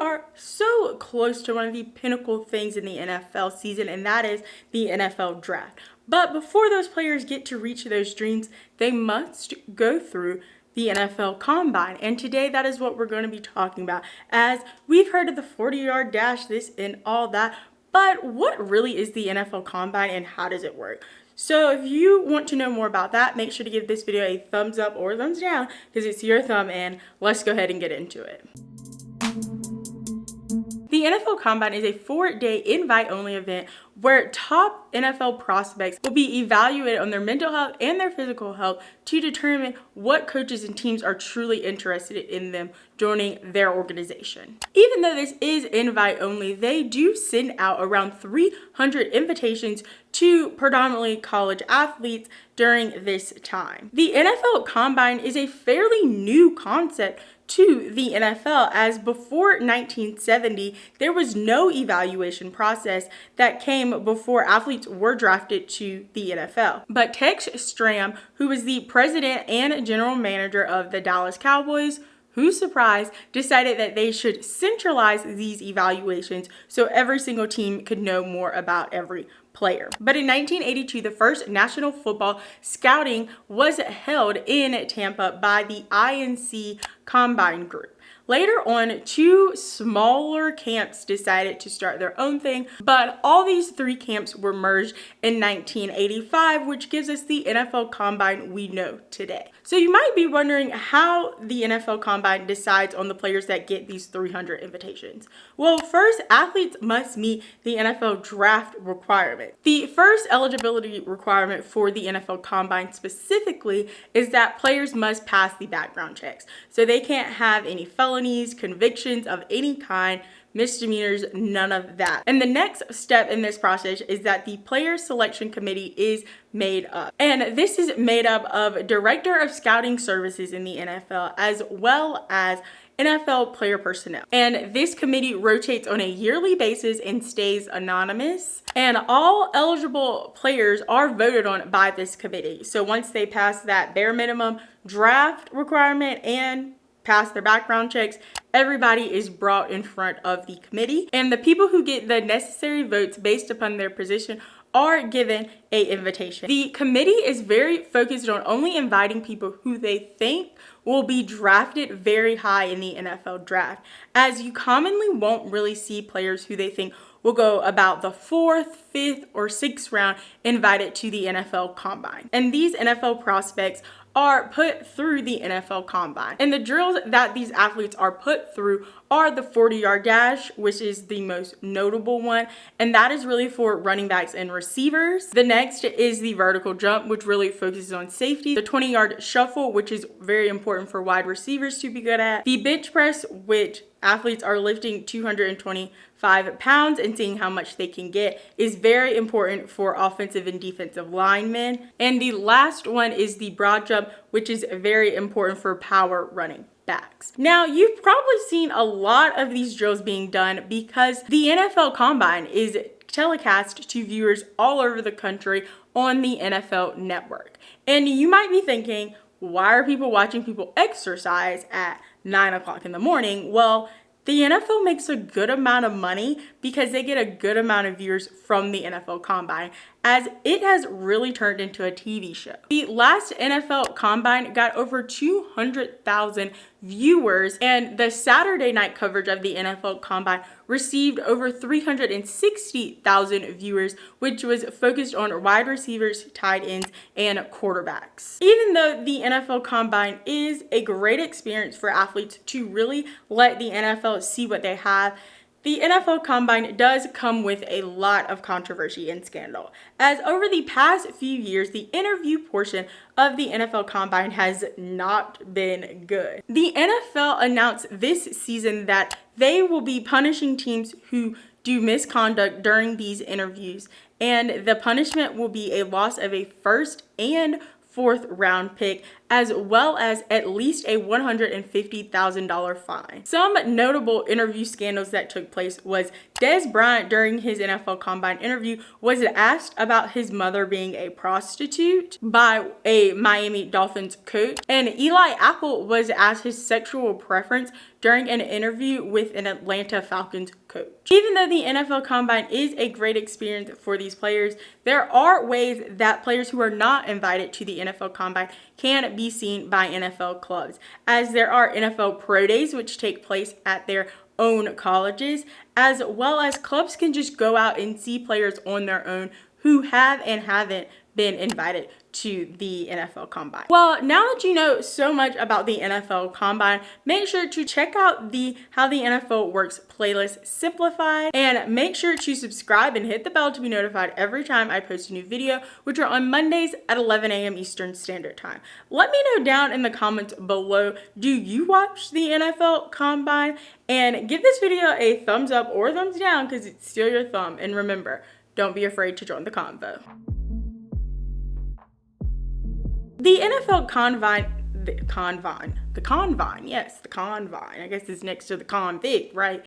are so close to one of the pinnacle things in the NFL season, and that is the NFL draft. But before those players get to reach those dreams, they must go through the NFL Combine. And today that is what we're going to be talking about, as we've heard of the 40-yard dash, this and all that. But what really is the NFL Combine and how does it work? So if you want to know more about that, make sure to give this video a thumbs up or thumbs down because it's your thumb, and let's go ahead and get into it. The NFL Combine is a 4-day invite-only event where top NFL prospects will be evaluated on their mental health and their physical health to determine what coaches and teams are truly interested in them joining their organization. Even though this is invite-only, they do send out around 300 invitations to predominantly college athletes during this time. The NFL Combine is a fairly new concept to the NFL, as before 1970, there was no evaluation process that came before athletes were drafted to the NFL. But Tex Stram, who was the president and general manager of the Dallas Cowboys, who's surprised, decided that they should centralize these evaluations so every single team could know more about every player. But in 1982, the first National Football Scouting was held in Tampa by the INC Combine Group. Later on, 2 smaller camps decided to start their own thing, but all these 3 camps were merged in 1985, which gives us the NFL Combine we know today. So you might be wondering how the NFL Combine decides on the players that get these 300 invitations. Well, first, athletes must meet the NFL draft requirement. The first eligibility requirement for the NFL Combine specifically is that players must pass the background checks. So they can't have any felonies, convictions of any kind, misdemeanors, none of that. And the next step in this process is that the player selection committee is made up. And this is made up of director of scouting services in the NFL as well as NFL player personnel. And this committee rotates on a yearly basis and stays anonymous. And all eligible players are voted on by this committee. So once they pass that bare minimum draft requirement and pass their background checks, everybody is brought in front of the committee. And the people who get the necessary votes based upon their position are given an invitation. The committee is very focused on only inviting people who they think will be drafted very high in the NFL draft, as you commonly won't really see players who they think will go about the 4th, 5th, or 6th round invited to the NFL Combine. And these NFL prospects are put through the NFL Combine. And the drills that these athletes are put through are the 40-yard dash, which is the most notable one, and that is really for running backs and receivers. The next is the vertical jump, which really focuses on safety. The 20-yard shuffle, which is very important for wide receivers to be good at. The bench press, which athletes are lifting 225 pounds and seeing how much they can get, is very important for offensive and defensive linemen. And the last one is the broad jump, which is very important for power running backs. Now, you've probably seen a lot of these drills being done because the NFL Combine is telecast to viewers all over the country on the NFL Network. And you might be thinking, why are people watching people exercise at 9 o'clock in the morning? Well, the NFL makes a good amount of money because they get a good amount of viewers from the NFL Combine, as it has really turned into a TV show. The last NFL Combine got over 200,000 viewers, and the Saturday night coverage of the NFL Combine received over 360,000 viewers, which was focused on wide receivers, tight ends, and quarterbacks. Even though the NFL Combine is a great experience for athletes to really let the NFL see what they have, the NFL Combine does come with a lot of controversy and scandal, as over the past few years, the interview portion of the NFL Combine has not been good. The NFL announced this season that they will be punishing teams who do misconduct during these interviews, and the punishment will be a loss of a 1st and 4th round pick, as well as at least a $150,000 fine. Some notable interview scandals that took place was Dez Bryant, during his NFL Combine interview, was asked about his mother being a prostitute by a Miami Dolphins coach, and Eli Apple was asked his sexual preference during an interview with an Atlanta Falcons coach. Even though the NFL Combine is a great experience for these players, there are ways that players who are not invited to the NFL Combine can be seen by NFL clubs, as there are NFL Pro Days, which take place at their own colleges, as well as clubs can just go out and see players on their own who have and haven't been invited to the NFL Combine. Well, now that you know so much about the NFL Combine, make sure to check out the How the NFL Works playlist simplified, and make sure to subscribe and hit the bell to be notified every time I post a new video, which are on Mondays at 11 a.m. Eastern Standard Time. Let me know down in the comments below, do you watch the NFL Combine? And give this video a thumbs up or thumbs down, because it's still your thumb. And remember, don't be afraid to join the convo. The NFL Convine, yes, the Convine, I guess it's next to the convict, right?